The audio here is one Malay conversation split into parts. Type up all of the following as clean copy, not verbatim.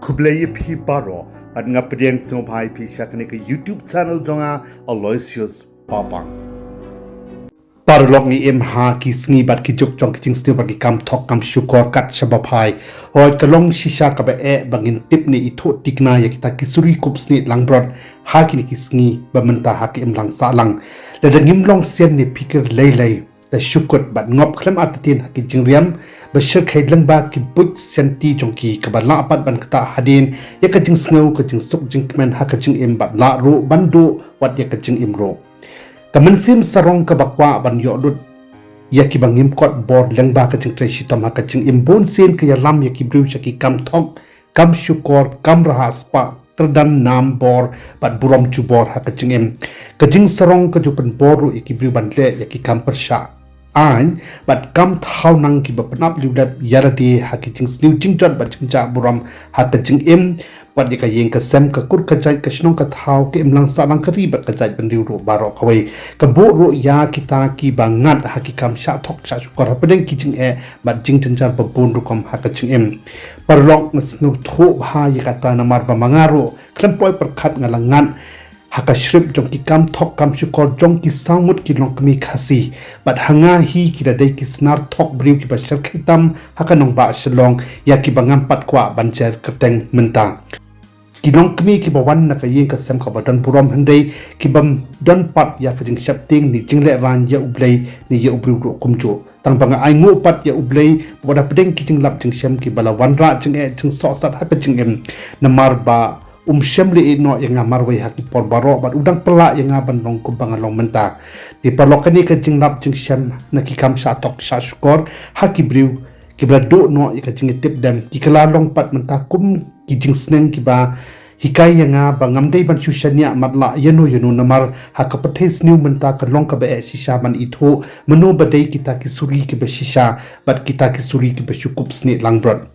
Kublaya pi baro at nga pediang sumpai pi syakani ke YouTube channel jonga Aloysius Papang. Parlok ni ha ki sngi bat ki juk jong ki jing stiu bat ki kam thok kam shukor kat shabapai hoi kalong shisha ka ba bangin tip ni itho tikna ya kita ki suri kup sni langbron ha ki ni ki sngi ba menta ha ki lang sa lang le da ngim long sian ni pikir lei da shukot bat ngop khlem atatin ha ki jingriam ba shir khai lang ba ki puid senti jong ki ka ba la pat ban kata hadin ya ka jing sngo ka jing suk jing kmen ha ka jing im bat la ro bandu wat ya ka jing im ro Kamansim sarong kabakwa ban yodut yaki bangim kot board lengba ka jing treshi tama ka jing imbon sen ka yalam yaki brew shaki kam thok kam shukor kam rahas pa terdan nam bor bat burom chu bor ha ka jing im ka jing sarong ka jupan boru yaki brew ban le yaki kam persha an bat kam thau nang ki bapanap liudat yarati ha ki jing sniu jing jot bat jing ja burom ha ka jing im wat dika yeng ka sem ka kur ka jai ka shnong ka thau ke imlang sa lang ka ribat ka jai ban riu ro baro khawai ka bo ro ya kita ki bangat ha ki kam sha thok cha su kor pedeng ki jing bat jing tenjar ba bun ru kom ha ka jing em parlok ngasnu tho ha ya kata namar ba mangaro klempoi perkhat ngalangan ha ka shrip jong ki kam thok kam su kor jong ki samut ki long kami khasi bat hanga hi ki da dai ki snar thok briu ki ba shar khitam ha ka nong ba shlong ya ki bangam pat kwa banjer kateng menta Kilong kami ki bawan na kayeng kasem ka badan buram handai ki bam don pat ya kajing shapting ni jingle ran ya ublay ni ya ubru ro kumjo tang banga ai ngo pat ya ublay boda pedeng ki jing lap jing shem ki bala wanra jing jing so sat ha ka jing em namar ba shem le no yang amar wai ha ki por baro bat udang pela yang aban long kumbang long menta ti parlokani ka jing lap jing shem na ki kam sha tok sha skor ha ki briu ki bla do no ya ka jing tip dam ki kala long pat menta kum ki jing sneng ki ba hikai yanga bangam dei ban shushanya matla yanu namar hakapathes new menta ka long ka ba shisha man itho mano badai kita ki suri ki ba shisha bat kita ki suri ki ba shukup sni langbrod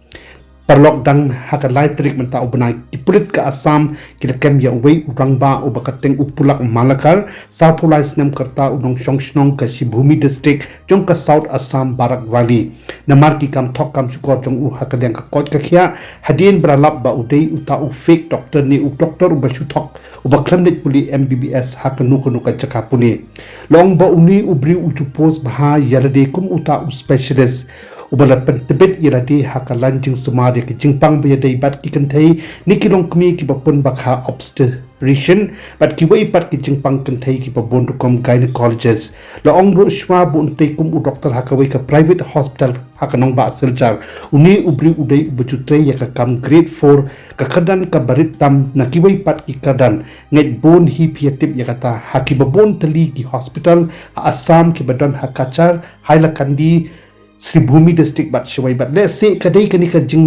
parlok dang haka laitrik menta ubnai ipulit ka asam kilakem ya wei urangba ubakateng upulak malakar sapulai snem karta unong shongshnong ka shibhumi district jong ka south assam barak valley namar ki kam thok kam sukor jong u haka deng ka kot ka khia hadin bralap ba udei uta u fake doctor ni u doctor u bashu thok ubaklam net puli mbbs haka nu ka chaka puni long ba uni ubri u chupos bha yarade kum uta u specialist ubala pentebet iradi haka lanjing sumar ki jingpang ba dei bat ki kanthei nikilong kmi ki bapun bakha obstetrician bat ki wei pat ki jingpang kanthei ki babon kom gynecologist la ongro shwa bu unte kum u doctor haka wei ka private hospital haka nong ba siljar uni ubri udai ubuchutre ya ka kam grade 4 ka kadan ka barit tam na ki wei pat ki kadan net bon hi piatip ya kata haki babon tali ki hospital assam ki badan hakachar hailakandi Sribhumi district bat shwai bat le se kadai kani ka jing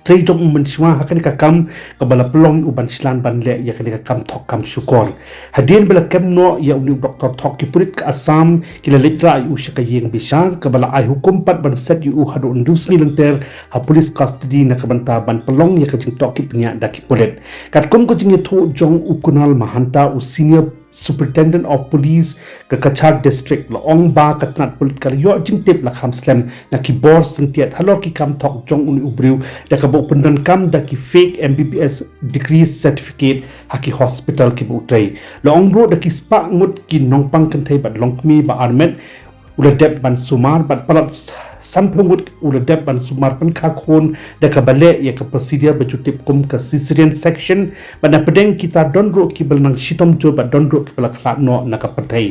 trei jong mun shwa hakani ka kam ka bala plong uban shlan ban le ya kani ka kam thok kam shukor hadin bala kam no ya uni doctor thok ki purit ka asam kila litra yu shaka yeng bishar ka bala ai hukum pat ban set yu hadu ndus ni lenter ha police custody na ka banta ban plong ya ka jing tok ki pnya da ki pulit kat kum ko jing tho jong ukunal mahanta u senior Superintendent of Police ka Kachar District la ong ba katnat pulit ka yo jing tip la kham slam na ki bor singtiat halor ki kam thok jong uni ubriu da ka bo pundan kam da ki fake mbbs degree certificate ha ki hospital ki bu trai la ong ro da ki spa ngut ki nongpang kan thai bat longkmi ba armet uladep ban sumar bat palat sanphungut uladep ban sumar pan kha khon da ka bale ya ka procedure bachutip kum ka cesarean section bana pedeng kita donro ki bal nang shitom jo ba donro ki bala khla no na ka pathai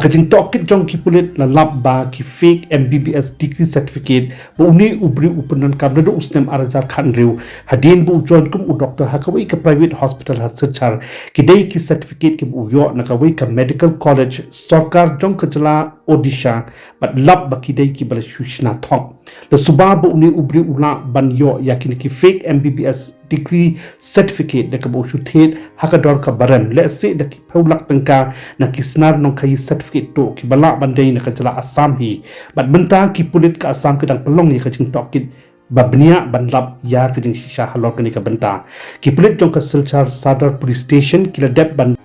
akajing tokit jong ki pulit la lab ba ki fake mbbs degree certificate bo uni ubri upunan kam do usnem arajar khan riu hadin bu jon kum u doctor hakawai ka private hospital ha searchar ki dei ki certificate ki bu yo na ka wai ka medical college sarkar jong ka jala odisha but lab ba ki dei ki bala shushna thok le subab uni ubri ula ban yo yakin ki fake mbbs degree certificate da ka bo shuthet hakador ka baram le se da ki phulak tangka na ki snar nong khai certificate to ki bala bandai na ka jala assam hi but banta ki pulit ka assam ka dang pelong ni ka jing tokit babnia banlap ya ka jing shisha halor ka ni ka banta ki pulit jong ka silchar sadar police station ki la dep ban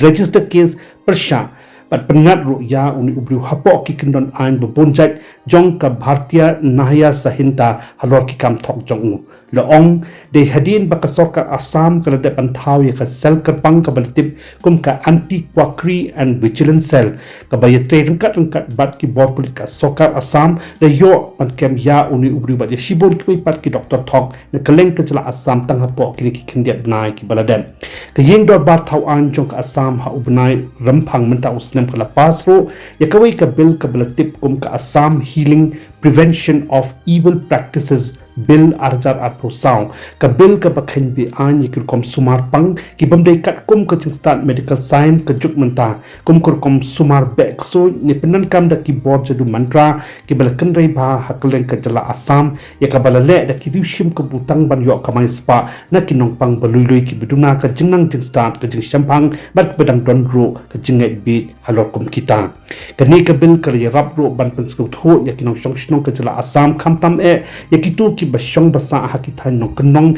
register case persha Pat pengat ya uni ubri hapok ki kendon ain bebonjat jong ka Bhartiya Nahya Sahinta halor ki kam thok jong leong de hadin bakasoka Assam kala de pantau ya ka sel kerpang ka balitip kum ka anti quackery and vigilance cell ka bayatre rengkat bat ki bor pulit ka sokar Assam de yo pan kem ya uni ubri bat ya shibon ki pat ki doktor thok ne kaleng ka jala Assam tang hapok ki ki kendiat nai ki baladan ka yeng dor bar thau an jong ka Assam ha ubnai rampang menta usnem kala pasro ya kawai ka bil ka balatip kum ka Assam healing prevention of evil practices bill arjar atro saw ka bill ka bakhen bi an yikir kom sumar pang ki bamdai kat kum ka start medical science ka juk menta kum kom sumar bek so ni penan kam da ki board jadu mantra ki balakan rai ba hakleng ka jala Assam ya ka balale da ki rishim ka butang ban yo kamai spa na ki nong pang balului ki biduna ka jingnang jing start ka jing shampang bat bedang don ro ka jingai bi halor kum kita ka ni ka bill ka rap ro ban penskau tho ya ki nong shong shnong ka jala Assam khamtam e ya ki tu ki basyong basa hakitan nong kenong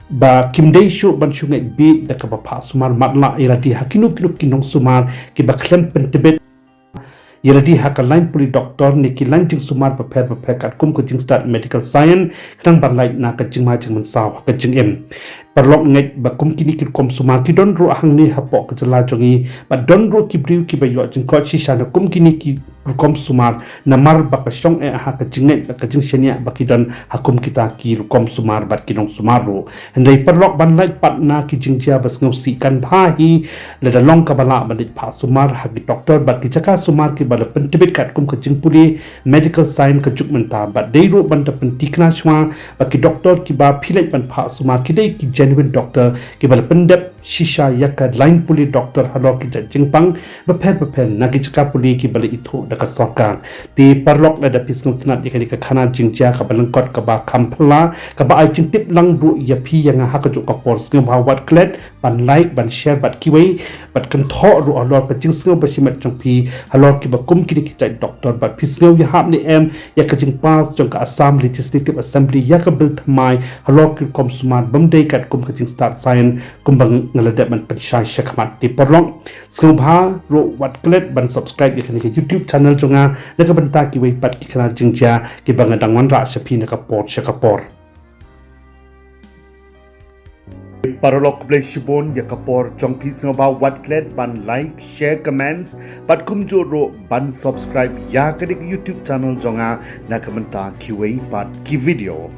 ba kimdei shu ban shungai bi da ka ba pha sumar matla iradi hakinu kinong sumar ki ba klem pentebet Yeladi haka line puli doktor ni ki line jing sumar pa kat kum ko jing start medical science kang ban lai na ka jing ma jing man saw ka jingim parlok ngai ba kum kini ki kom sumar ki don ro hang ni hapo ka jala jongi ba don ro ki briu ki ba yo jing ko chi sha na kum kini ki kom sumar namar ba ka shong e ha ka jingai ba ka jing shenia ba ki don hakum kita ki kom sumar ba ki nong sumar ro ndai parlok ban lai pat na ki jing ja bas ngau si kan pha hi le da long ka bala ba dit pha sumar ha ki doktor ba ki chaka sumar ki bala pentibit kat kum ka jing puli medical science ka juk menta ba dei ro ban da pentikna shwa ba ki doktor ki ba philai ban pha sumar ki dei ki genuine doctor ki bala pendep shisha yaka line puli doctor halo ki jingpang ba pher na ki chaka puli ki bala itho da ka sorkan ti parlok la da pisnu tnat ikani ka khana jingja ka balang kot ka ba khampla ka ba ai jing tip lang ru ya phi yang ha ka ju ka por sngem ha wat klet ban like ban share bat ki wei bat kan tho ru alor ka jing sngem ba shimat jong phi halor ki ba kum ki ki chai doctor bat phi sngem ya hap ni em ya ka jing pas jong ka Assam Legislative Assembly ya ka bil thamai halor ki kom sumat bamdei kat kum ka jing start sign kum bang ngalada ban penshai shakmat ti parlok sngem ha ru wat klet ban subscribe ikani ka YouTube channel jonga na ka banta ki wei pat ki khana jingja ki bang dang wan ra shapi na ka por shakapor Parolok play shibon ya kapor chong pis nga ba wat klet ban like share comments pat kum joro ban subscribe ya ka dik YouTube channel jonga na kamenta ki wei pat ki video